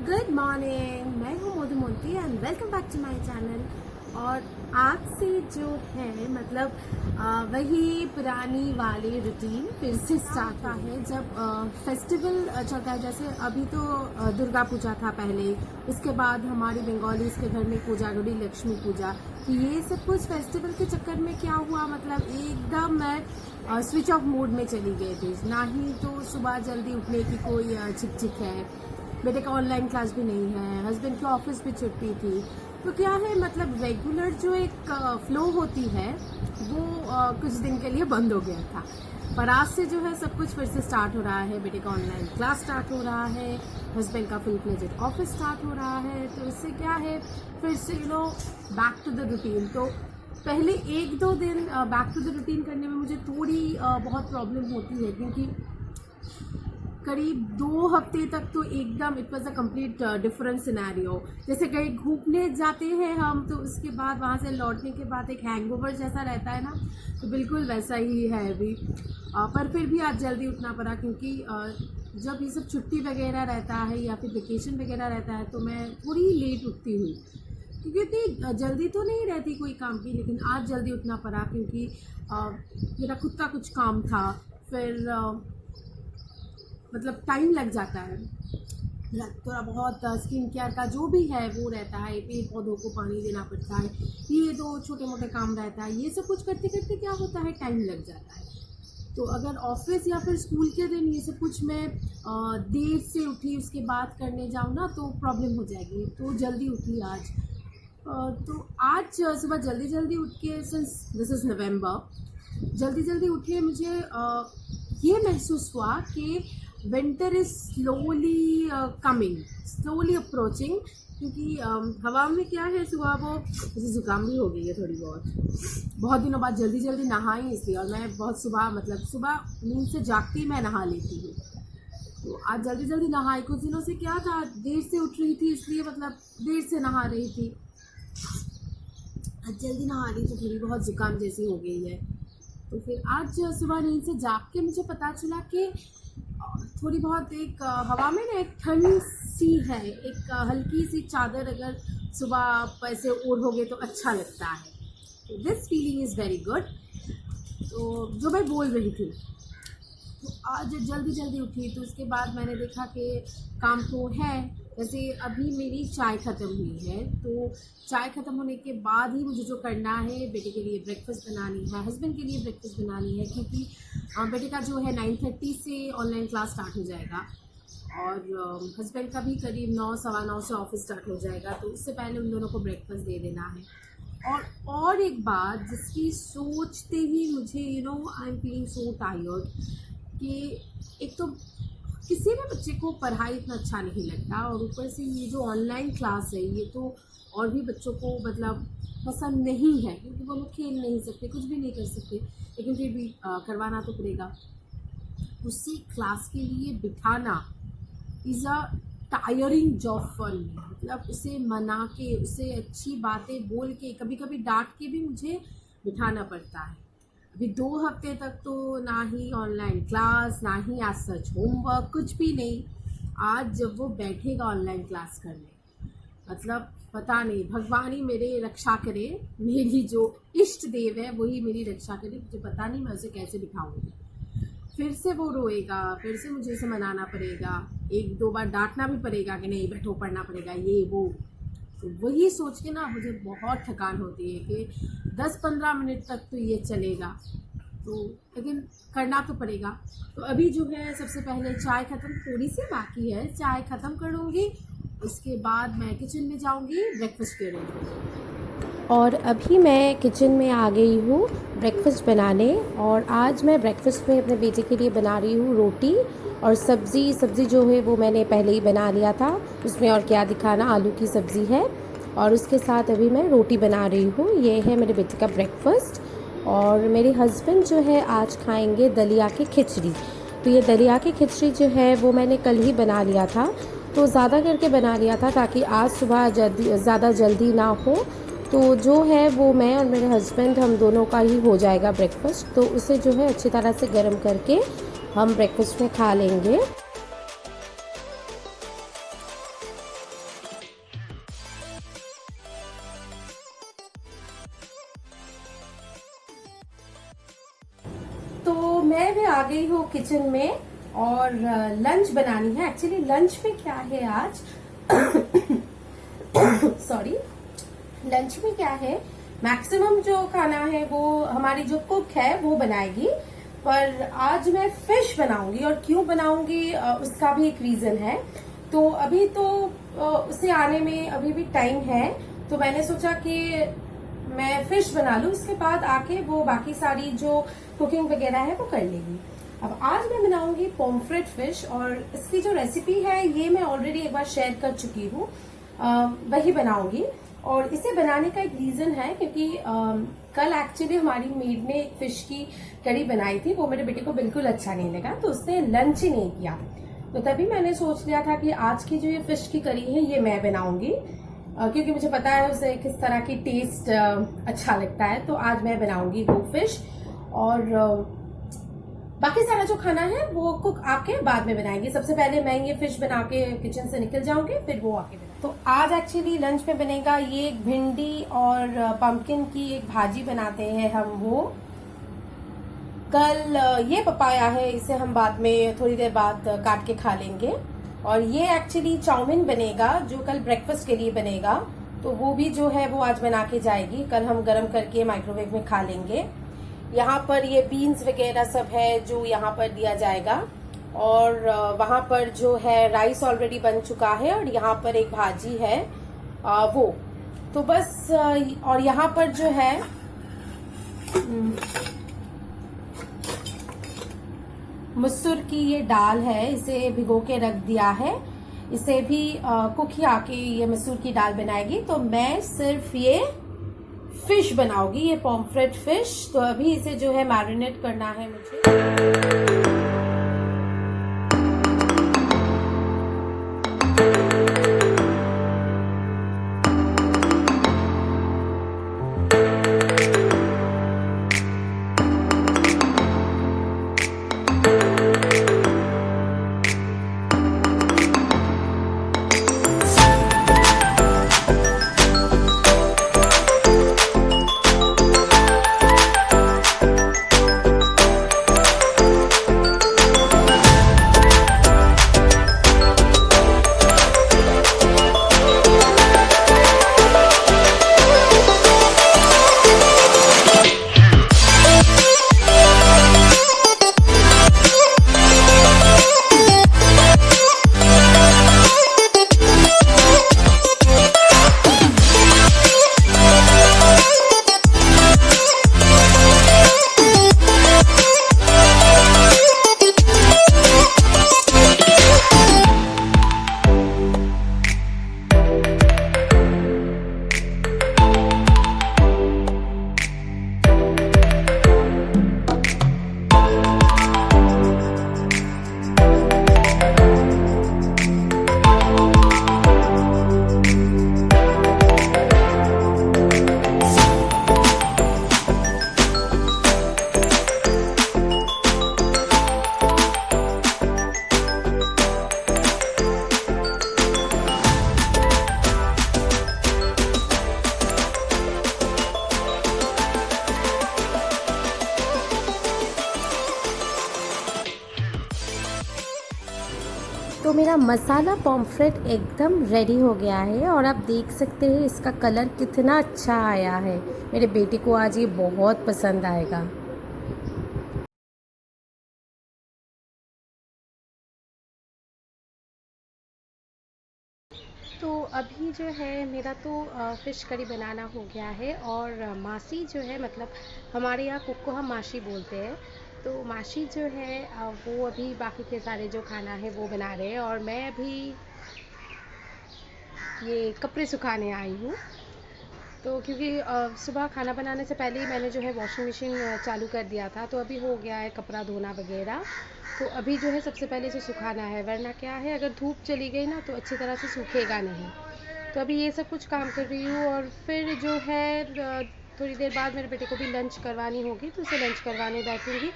Good morning, मैं हूँ Madhumati and welcome back to my channel. और आज से जो है मतलब वही पुरानी वाली रूटीन फिर से स्टार्ट हुआ है। जब फेस्टिवल चलता है, जैसे अभी तो दुर्गा पूजा था पहले, उसके बाद हमारी बंगालीज के घर में कोजागरी लक्ष्मी पूजा, तो ये सब कुछ फेस्टिवल के चक्कर में क्या हुआ मतलब एकदम मैं स्विच ऑफ मोड में चली गई थी। ना ही तो सुबह जल्दी उठने की कोई चिक है, बेटे का ऑनलाइन क्लास भी नहीं है, हस्बैंड की ऑफिस भी छुट्टी थी, तो क्या है मतलब रेगुलर जो एक फ्लो होती है वो कुछ दिन के लिए बंद हो गया था। पर आज से जो है सब कुछ फिर से स्टार्ट हो रहा है, बेटे का ऑनलाइन क्लास स्टार्ट हो रहा है, हस्बैंड का फुल फ्लेजेड ऑफिस स्टार्ट हो रहा है, तो इससे क्या है फिर से बैक टू द रूटीन। तो पहले एक दो दिन बैक टू द रूटीन करने में मुझे थोड़ी बहुत प्रॉब्लम होती है, क्योंकि करीब 2 हफ्ते तक तो एकदम it was a complete different scenario. जैसे कहीं घूमने जाते हैं हम, तो उसके बाद वहाँ से लौटने के बाद एक हैंगओवर जैसा रहता है ना, तो बिल्कुल वैसा ही है अभी। पर फिर भी आज जल्दी उठना पड़ा, क्योंकि जब ये सब छुट्टी वगैरह रहता है या फिर वेकेशन वगैरह रहता है तो मैं थोड़ी लेट उठती हूँ, क्योंकि इतनी जल्दी तो नहीं रहती कोई काम की। लेकिन आज जल्दी उठना पड़ा क्योंकि मेरा खुद का कुछ काम था, फिर मतलब टाइम लग जाता है, थोड़ा बहुत स्किन केयर का जो भी है वो रहता है, पेड़ पौधों को पानी देना पड़ता है, ये तो छोटे मोटे काम रहता है। ये सब कुछ करते करते क्या होता है टाइम लग जाता है। तो अगर ऑफिस या फिर स्कूल के दिन ये सब कुछ मैं देर से उठी उसके बाद करने जाऊँ ना तो प्रॉब्लम हो जाएगी, तो जल्दी उठी आज। तो आज सुबह जल्दी जल्दी उठ के, सिंस दिस इज़ नवंबर, जल्दी जल्दी उठे मुझे ये महसूस हुआ कि winter is slowly coming, slowly approaching, क्योंकि हवा में क्या है सुबह वो मुझे ज़ुकाम भी हो गई है थोड़ी बहुत दिनों बाद जल्दी जल्दी नहाई इसलिए। और मैं बहुत सुबह मतलब सुबह नींद से जागती मैं नहा लेती हूँ, तो आज जल्दी जल्दी नहाई। कुछ दिनों से क्या था, देर से उठ रही थी इसलिए मतलब देर से नहा रही थी, आज जल्दी नहा रही तो थोड़ी बहुत ज़ुकाम जैसी हो गई है। तो फिर आज सुबह नींद से जाग के मुझे पता चला कि थोड़ी बहुत एक हवा में ना एक ठंड सी है, एक हल्की सी चादर अगर सुबह आप ऐसे ओढ़ोगे तो अच्छा लगता है। तो this feeling is very good. तो जो मैं बोल रही थी, तो आज जल्दी जल्दी उठी तो उसके बाद मैंने देखा कि काम तो है। जैसे अभी मेरी चाय ख़त्म हुई है, तो चाय ख़त्म होने के बाद ही मुझे जो करना है, बेटे के लिए ब्रेकफास्ट बनानी है, हस्बैंड के लिए ब्रेकफास्ट बनानी है, क्योंकि बेटे का जो है 9:30 से ऑनलाइन क्लास स्टार्ट हो जाएगा और हस्बैंड का भी करीब 9 सवा 9 से ऑफिस स्टार्ट हो जाएगा, तो उससे पहले उन दोनों को ब्रेकफास्ट दे देना है। और एक बात जिसकी सोचते ही मुझे I am feeling so tired कि एक तो किसी भी बच्चे को पढ़ाई इतना अच्छा नहीं लगता, और ऊपर से ये जो ऑनलाइन क्लास है ये तो और भी बच्चों को मतलब पसंद नहीं है, क्योंकि वो लोग खेल नहीं सकते, कुछ भी नहीं कर सकते, लेकिन फिर भी करवाना तो पड़ेगा। उसी क्लास के लिए बिठाना is a tiring job for me. मतलब उसे मना के, उसे अच्छी बातें बोल के, कभी कभी डांट के भी मुझे बिठाना पड़ता है। अभी 2 हफ्ते तक तो ना ही ऑनलाइन क्लास, ना ही आज सच होमवर्क, कुछ भी नहीं। आज जब वो बैठेगा ऑनलाइन क्लास करने, मतलब पता नहीं, भगवान ही मेरे रक्षा करे, मेरी जो इष्ट देव है वही मेरी रक्षा करे, मुझे पता नहीं मैं उसे कैसे बिठाऊंगी। फिर से वो रोएगा, फिर से मुझे उसे मनाना पड़ेगा, 1-2 बार डांटना भी पड़ेगा कि नहीं बैठो पढ़ना पड़ेगा ये वो। तो वही सोच के ना मुझे बहुत थकान होती है कि 10-15 मिनट तक तो ये चलेगा, तो लेकिन करना तो पड़ेगा। तो अभी जो है सबसे पहले चाय ख़त्म, थोड़ी सी बाकी है, चाय ख़त्म करूँगी, उसके बाद मैं किचन में जाऊँगी ब्रेकफास्ट के लिए। और अभी मैं किचन में आ गई हूँ ब्रेकफास्ट बनाने। और आज मैं ब्रेकफास्ट में अपने बेटे के लिए बना रही हूँ रोटी और सब्ज़ी जो है वो मैंने पहले ही बना लिया था, उसमें और क्या दिखाना, आलू की सब्ज़ी है और उसके साथ अभी मैं रोटी बना रही हूँ। ये है मेरे बेटे का ब्रेकफास्ट। और मेरे हस्बैंड जो है आज खाएंगे दलिया की खिचड़ी। तो ये दलिया की खिचड़ी जो है वो मैंने कल ही बना लिया था, तो ज़्यादा करके बना लिया था ताकि आज सुबह ज़्यादा जल्दी ना हो। तो जो है वो मैं और मेरे हस्बैंड हम दोनों का ही हो जाएगा ब्रेकफास्ट, तो उसे जो है अच्छी तरह से गर्म करके हम ब्रेकफास्ट में खा लेंगे। तो मैं भी आ गई हूँ किचन में और लंच बनानी है। एक्चुअली लंच में क्या है आज सॉरी, लंच में क्या है, मैक्सिमम जो खाना है वो हमारी जो कुक है वो बनाएगी, पर आज मैं फिश बनाऊंगी। और क्यों बनाऊंगी उसका भी एक रीजन है। तो अभी तो उसे आने में अभी भी टाइम है, तो मैंने सोचा कि मैं फिश बना लूं, इसके बाद आके वो बाकी सारी जो कुकिंग वगैरह है वो कर लेगी। अब आज मैं बनाऊंगी पोम्फ्रेट फिश, और इसकी जो रेसिपी है ये मैं ऑलरेडी एक बार शेयर कर चुकी हूँ, वही बनाऊंगी। और इसे बनाने का एक रीजन है क्योंकि कल एक्चुअली हमारी मेड ने एक फिश की करी बनाई थी, वो मेरे बेटे को बिल्कुल अच्छा नहीं लगा, तो उसने लंच ही नहीं किया। तो तभी मैंने सोच लिया था कि आज की जो ये फिश की करी है ये मैं बनाऊंगी, क्योंकि मुझे पता है उसे किस तरह की टेस्ट अच्छा लगता है। तो आज मैं बनाऊंगी वो फिश, और बाकी सारा जो खाना है वो कुक आके बाद में बनाएंगे। सबसे पहले मैं ये फिश बना के किचन से निकल जाऊंगी, फिर वो आके बनाएंगे। तो आज एक्चुअली लंच में बनेगा ये एक भिंडी और पंपकिन की एक भाजी बनाते हैं हम वो। कल ये पपाया है, इसे हम बाद में थोड़ी देर बाद काट के खा लेंगे। और ये एक्चुअली चाउमीन बनेगा जो कल ब्रेकफास्ट के लिए बनेगा, तो वो भी जो है वो आज बना के जाएगी, कल हम गरम करके माइक्रोवेव में खा लेंगे। यहाँ पर ये बीन्स वगैरह सब है जो यहाँ पर दिया जाएगा, और वहां पर जो है राइस ऑलरेडी बन चुका है, और यहाँ पर एक भाजी है वो तो बस। और यहाँ पर जो है मसूर की ये दाल है, इसे भिगो के रख दिया है। इसे भी कुक ही आके ये मसूर की दाल बनाएगी। तो मैं सिर्फ ये फिश बनाऊंगी, ये पॉम्फ्रेट फिश। तो अभी इसे जो है मैरिनेट करना है मुझे। तो मेरा मसाला पॉम्फ्रेट एकदम रेडी हो गया है, और आप देख सकते हैं इसका कलर कितना अच्छा आया है। मेरे बेटे को आज ये बहुत पसंद आएगा। तो अभी जो है मेरा तो फ़िश करी बनाना हो गया है, और मासी जो है, मतलब हमारे यहाँ कुक को हम मासी बोलते हैं, तो मासी जो है वो अभी बाकी के सारे जो खाना है वो बना रहे हैं, और मैं अभी ये कपड़े सुखाने आई हूँ। तो क्योंकि सुबह खाना बनाने से पहले ही मैंने जो है वॉशिंग मशीन चालू कर दिया था, तो अभी हो गया है कपड़ा धोना वगैरह। तो अभी जो है सबसे पहले इसे सुखाना है, वरना क्या है अगर धूप चली गई ना तो अच्छी तरह से सूखेगा नहीं। तो अभी ये सब कुछ काम कर रही हूँ, और फिर जो है थोड़ी देर बाद मेरे बेटे को भी लंच करवानी होगी, तो उसे लंच करवाने बैठूँगी।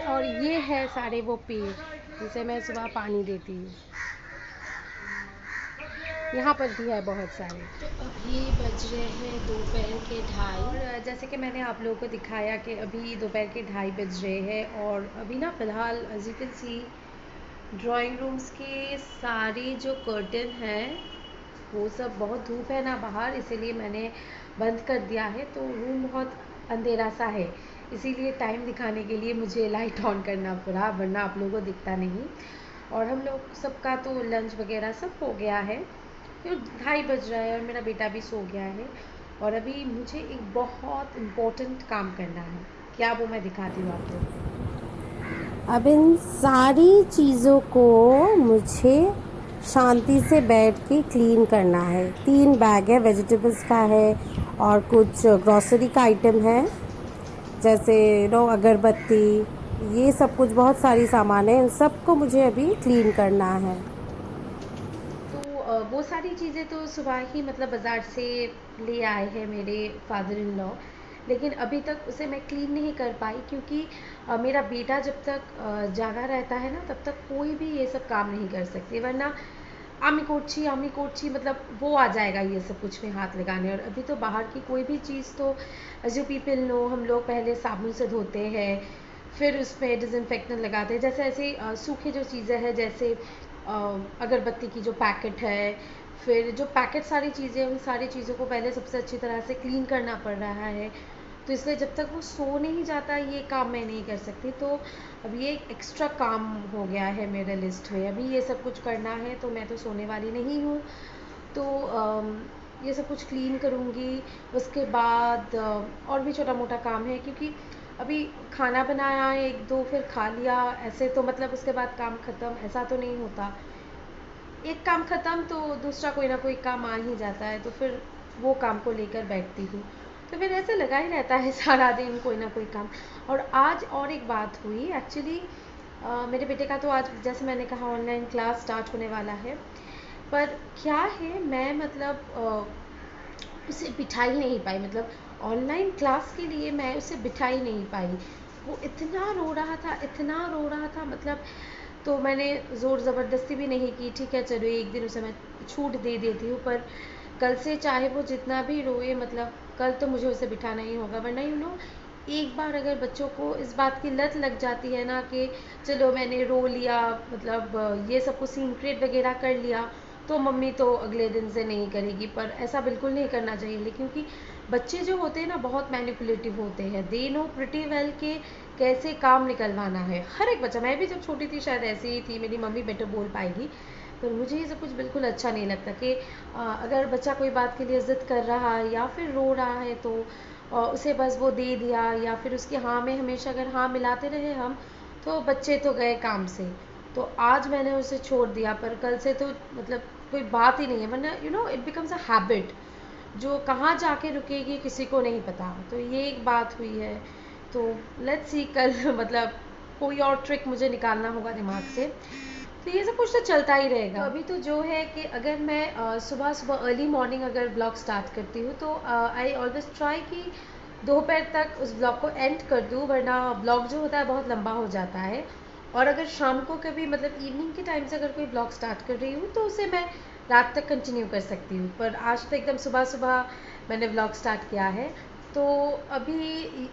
और ये है सारे वो पेड़ जिसे मैं सुबह पानी देती हूँ। यहाँ पर भी है बहुत सारे। तो अभी बज रहे हैं दोपहर के 2:30 और जैसे कि मैंने आप लोगों को दिखाया कि अभी दोपहर के 2:30 बज रहे हैं और अभी ना फ़िलहाल as you can see drawing rooms के सारी जो कर्टन हैं वो सब, बहुत धूप है ना बाहर, इसीलिए मैंने बंद कर दिया है। तो रूम बहुत अंधेरा सा है, इसीलिए टाइम दिखाने के लिए मुझे लाइट ऑन करना पड़ा, वरना आप लोगों को दिखता नहीं। और हम लोग सबका तो लंच वगैरह सब हो गया है, तो 2:30 बज रहा है और मेरा बेटा भी सो गया है। और अभी मुझे एक बहुत इम्पोर्टेंट काम करना है। क्या वो मैं दिखाती हूँ आप लोगों को। अब इन सारी चीज़ों को मुझे शांति से बैठ के क्लीन करना है। 3 बैग है, वेजिटेबल्स का है और कुछ ग्रॉसरी का आइटम है, जैसे अगरबत्ती, ये सब कुछ बहुत सारी सामान है, इन सबको मुझे अभी क्लीन करना है। तो वो सारी चीज़ें तो सुबह ही मतलब बाज़ार से ले आए हैं मेरे फादर इन लॉ, लेकिन अभी तक उसे मैं क्लीन नहीं कर पाई क्योंकि मेरा बेटा जब तक जागा रहता है ना तब तक कोई भी ये सब काम नहीं कर सकती, वरना आमी कोची मतलब वो आ जाएगा ये सब कुछ में हाथ लगाने। और अभी तो बाहर की कोई भी चीज़ तो एज यू पीपल नो, हम लोग पहले साबुन से धोते हैं, फिर उसमें डिसइंफेक्टेंट लगाते हैं। जैसे ऐसे सूखे जो चीज़ें हैं, जैसे अगरबत्ती की जो पैकेट है, फिर जो पैकेट सारी चीज़ें, उन सारी चीज़ों को पहले सबसे अच्छी तरह से क्लीन करना पड़ रहा है। तो इसलिए जब तक वो सो नहीं जाता ये काम मैं नहीं कर सकती। तो अब ये एक एक्स्ट्रा काम हो गया है मेरे लिस्ट में, अभी ये सब कुछ करना है, तो मैं तो सोने वाली नहीं हूँ। तो ये सब कुछ क्लीन करूँगी। उसके बाद और भी छोटा मोटा काम है, क्योंकि अभी खाना बनाया 1-2 फिर खा लिया, ऐसे तो मतलब उसके बाद काम ख़त्म, ऐसा तो नहीं होता। एक काम ख़त्म तो दूसरा कोई ना कोई काम आ ही जाता है, तो फिर वो काम को लेकर बैठती हूँ। तो फिर ऐसे लगा ही रहता है सारा दिन कोई ना कोई काम। और आज और एक बात हुई एक्चुअली, मेरे बेटे का तो आज जैसे मैंने कहा ऑनलाइन क्लास स्टार्ट होने वाला है, पर क्या है मैं मतलब उसे बिठा ही नहीं पाई, मतलब ऑनलाइन क्लास के लिए मैं उसे बिठा ही नहीं पाई। वो इतना रो रहा था, इतना रो रहा था, मतलब तो मैंने ज़ोर ज़बरदस्ती भी नहीं की, ठीक है चलो एक दिन उसे मैं छूट दे देती हूँ, पर कल से चाहे वो जितना भी रोए, मतलब कल तो मुझे उसे बिठाना ही होगा, वरना एक बार अगर बच्चों को इस बात की लत लग जाती है ना कि चलो मैंने रो लिया, मतलब ये सब कुछ सीन क्रिएट वगैरह कर लिया, तो मम्मी तो अगले दिन से नहीं करेगी। पर ऐसा बिल्कुल नहीं करना चाहिए, क्योंकि बच्चे जो होते हैं ना बहुत मैनिपुलेटिव होते हैं, दे नो प्रिटी वेल के कैसे काम निकलवाना है। हर एक बच्चा, मैं भी जब छोटी थी शायद ऐसी ही थी, मेरी मम्मी बेटर बोल पाएगी, पर मुझे ये सब कुछ बिल्कुल अच्छा नहीं लगता कि अगर बच्चा कोई बात के लिए ज़िद कर रहा है या फिर रो रहा है तो उसे बस वो दे दिया, या फिर उसकी हाँ में हमेशा अगर हाँ मिलाते रहे हम, तो बच्चे तो गए काम से। तो आज मैंने उसे छोड़ दिया, पर कल से तो मतलब कोई बात ही नहीं है, वरना इट बिकम्स अ हैबिट जो कहाँ जाके रुकेगी किसी को नहीं पता। तो ये एक बात हुई है, तो लेट्स सी कल मतलब कोई और ट्रिक मुझे निकालना होगा दिमाग से। तो ये सब कुछ तो चलता ही रहेगा। तो अभी तो जो है कि अगर मैं सुबह सुबह अर्ली मॉर्निंग अगर ब्लॉग स्टार्ट करती हूँ, तो आई ऑलवेज ट्राई कि दोपहर तक उस ब्लॉग को एंड कर दूँ, वरना ब्लॉग जो होता है बहुत लंबा हो जाता है। और अगर शाम को कभी मतलब इवनिंग के टाइम से अगर कोई ब्लॉग स्टार्ट कर रही हूँ, तो उसे मैं रात तक कंटिन्यू कर सकती हूँ। पर आज तो एकदम सुबह सुबह मैंने ब्लॉग स्टार्ट किया है, तो अभी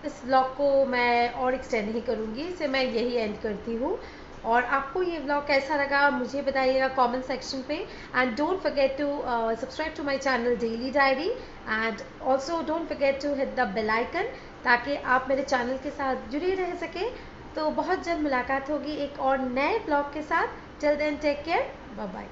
इस ब्लॉग को मैं और एक्सटेंड नहीं करूँगी, इसे मैं यही एंड करती हूँ। और आपको ये ब्लॉग कैसा लगा मुझे बताइएगा कमेंट सेक्शन पे। And don't forget to subscribe to my channel daily diary, and also don't forget to hit the bell icon, ताकि आप मेरे चैनल के साथ जुड़े रह सकें। तो बहुत जल्द मुलाकात होगी एक और नए ब्लॉग के साथ। Till then take care, bye bye.